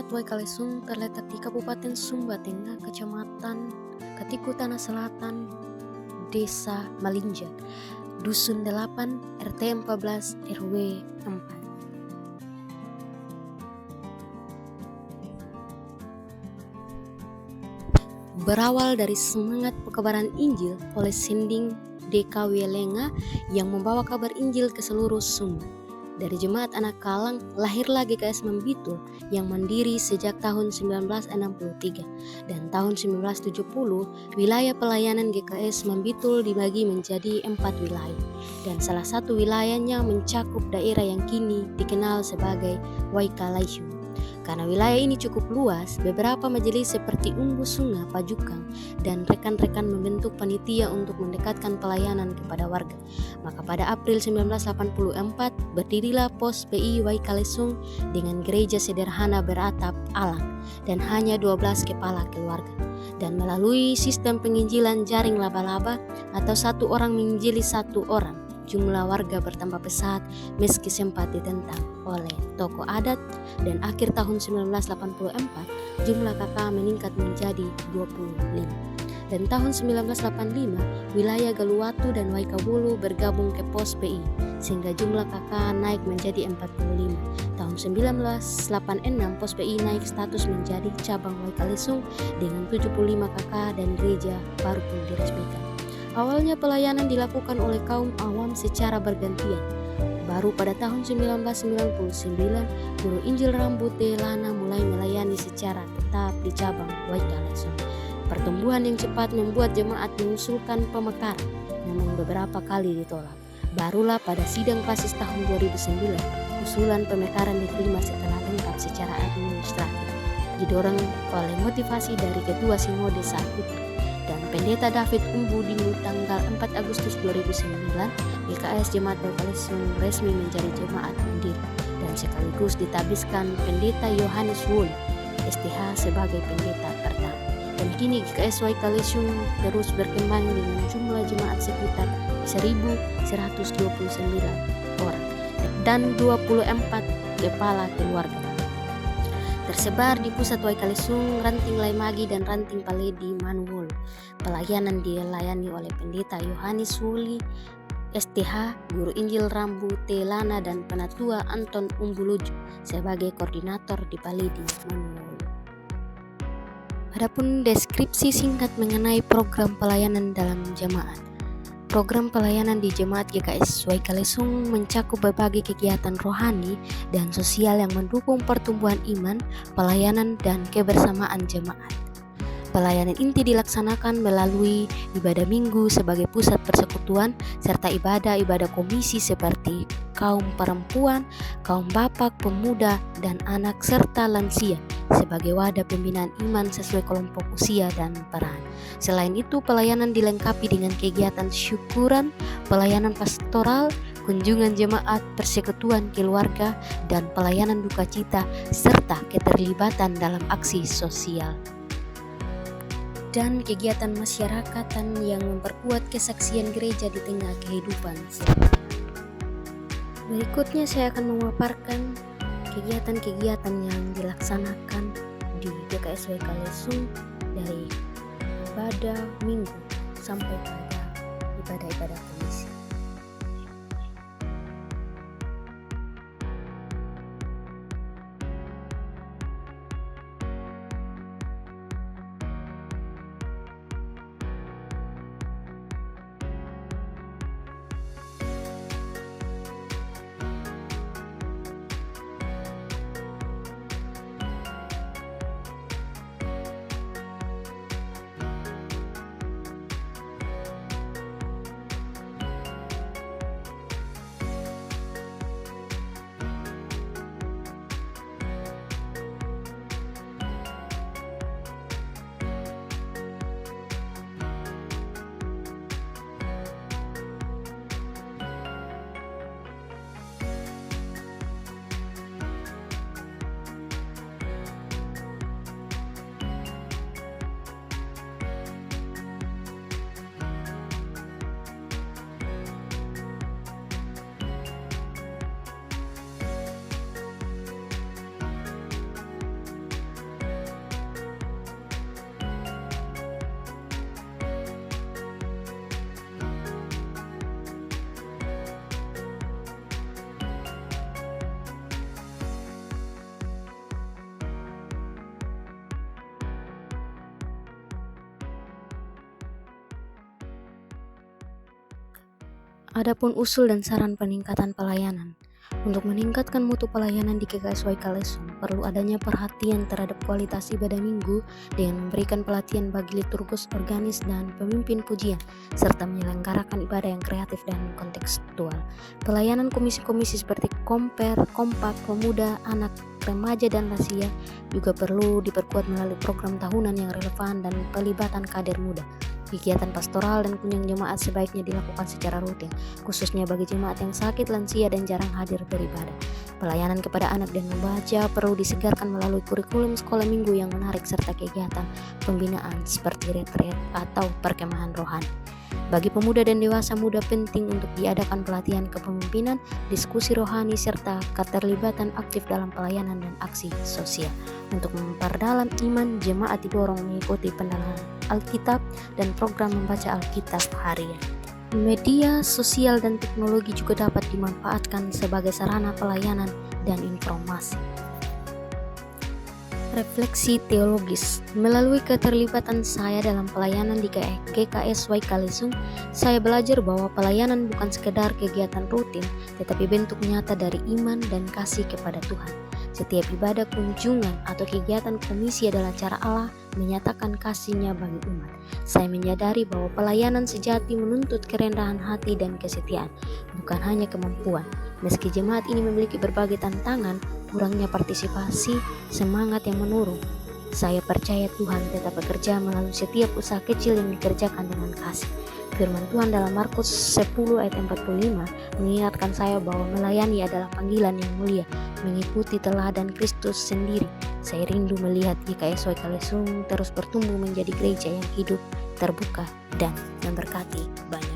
Pusat Waikalesung terletak di Kabupaten Sumba Tengah, Kecamatan Katiku Tanah Selatan, Desa Malinja, Dusun 8, RT 14, RW 4. Berawal dari semangat pekabaran Injil oleh Sending DK Wilenga yang membawa kabar Injil ke seluruh Sumba. Dari Jemaat Anak Kalang lahirlah GKS Membitul yang mandiri sejak tahun 1963, dan tahun 1970 wilayah pelayanan GKS Membitul dibagi menjadi 4 wilayah, dan salah satu wilayahnya mencakup daerah yang kini dikenal sebagai Waikalesung. Karena wilayah ini cukup luas, beberapa majelis seperti Umbu Sunga, Pajukang, dan rekan-rekan membentuk panitia untuk mendekatkan pelayanan kepada warga. Maka pada April 1984 berdirilah Pos PI Waikalesung dengan gereja sederhana beratap alang dan hanya 12 kepala keluarga. Dan melalui sistem penginjilan jaring laba-laba atau satu orang menginjili satu orang, jumlah warga bertambah pesat meski sempat ditentang oleh tokoh adat, dan akhir tahun 1984 jumlah KK meningkat menjadi 25. Dan tahun 1985 wilayah Galuwatu dan Waikabulu bergabung ke Pos PI sehingga jumlah KK naik menjadi 45. Tahun 1986 Pos PI naik status menjadi cabang Waikalesung dengan 75 KK dan gereja baru pun diresmikan. Awalnya pelayanan dilakukan oleh kaum awam secara bergantian. Baru pada tahun 1999, Guru Injil Rambu Telana mulai melayani secara tetap di cabang Waikalesung. Pertumbuhan yang cepat membuat jemaat mengusulkan pemekaran, namun beberapa kali ditolak. Barulah pada sidang Pasis tahun 2009, usulan pemekaran diterima setelah lengkap secara administratif, didorong oleh motivasi dari Ketua Sinode saat itu. Dan Pendeta David Umbu di tanggal 4 Agustus 2009, GKS Jemaat Waikalesung resmi menjadi jemaat mandiri dan sekaligus ditabiskan Pendeta Yohanes Wuli, STH, sebagai pendeta pertama. Dan kini GKS Waikalesung terus berkembang dengan jumlah jemaat sekitar 1.129 orang dan 24 kepala keluarga. Tersebar di pusat Waikalesung, Ranting Laimagi dan Ranting Paledi Manuwolo. Pelayanan dilayani oleh Pendeta Yohanes Wuli, STH, Guru Injil Rambu Telana, dan Penatua Anton Umbuluju sebagai koordinator di Paledi Manuwolo. Adapun deskripsi singkat mengenai program pelayanan dalam jemaat. Program pelayanan di Jemaat GKS Waikalesung mencakup berbagai kegiatan rohani dan sosial yang mendukung pertumbuhan iman, pelayanan, dan kebersamaan jemaat. Pelayanan inti dilaksanakan melalui ibadah minggu sebagai pusat persekutuan serta ibadah-ibadah komisi seperti kaum perempuan, kaum bapak, pemuda, dan anak serta lansia sebagai wadah pembinaan iman sesuai kelompok usia dan peran. Selain itu, pelayanan dilengkapi dengan kegiatan syukuran, pelayanan pastoral, kunjungan jemaat, persekutuan keluarga, dan pelayanan duka cita serta keterlibatan dalam aksi sosial dan kegiatan masyarakatan yang memperkuat kesaksian gereja di tengah kehidupan. Berikutnya saya akan memaparkan kegiatan-kegiatan yang dilaksanakan di GKS Waikalesung dari ibadah minggu sampai pada ibadah-ibadah komisi. Adapun usul dan saran peningkatan pelayanan. Untuk meningkatkan mutu pelayanan di GKSY Kalesung, perlu adanya perhatian terhadap kualitas ibadah minggu dengan memberikan pelatihan bagi liturgus organis dan pemimpin pujian, serta menyelenggarakan ibadah yang kreatif dan kontekstual. Pelayanan komisi-komisi seperti Komper, Kompak, Pemuda, Anak, Remaja, dan Lansia juga perlu diperkuat melalui program tahunan yang relevan dan pelibatan kader muda. Kegiatan pastoral dan kunjung jemaat sebaiknya dilakukan secara rutin, khususnya bagi jemaat yang sakit, lansia, dan jarang hadir beribadah. Pelayanan kepada anak dan membaca perlu disegarkan melalui kurikulum sekolah minggu yang menarik serta kegiatan pembinaan seperti retret atau perkemahan rohani. Bagi pemuda dan dewasa muda penting untuk diadakan pelatihan kepemimpinan, diskusi rohani, serta keterlibatan aktif dalam pelayanan dan aksi sosial. Untuk memperdalam iman, jemaat didorong mengikuti pendalaman Alkitab dan program membaca Alkitab harian. Media sosial dan teknologi juga dapat dimanfaatkan sebagai sarana pelayanan dan informasi. Refleksi teologis. Melalui keterlibatan saya dalam pelayanan di GKSY Kalesung, saya belajar bahwa pelayanan bukan sekedar kegiatan rutin, tetapi bentuk nyata dari iman dan kasih kepada Tuhan. Setiap ibadah, kunjungan, atau kegiatan komisi adalah cara Allah menyatakan kasih-Nya bagi umat. Saya menyadari bahwa pelayanan sejati menuntut kerendahan hati dan kesetiaan, bukan hanya kemampuan. Meski jemaat ini memiliki berbagai tantangan, kurangnya partisipasi, semangat yang menurun, saya percaya Tuhan tetap bekerja melalui setiap usaha kecil yang dikerjakan dengan kasih. Firman Tuhan dalam Markus 10 ayat 45 mengingatkan saya bahwa melayani adalah panggilan yang mulia, mengikuti teladan Kristus sendiri. Saya rindu melihat GKSY Kalesung terus bertumbuh menjadi gereja yang hidup, terbuka, dan memberkati banyak.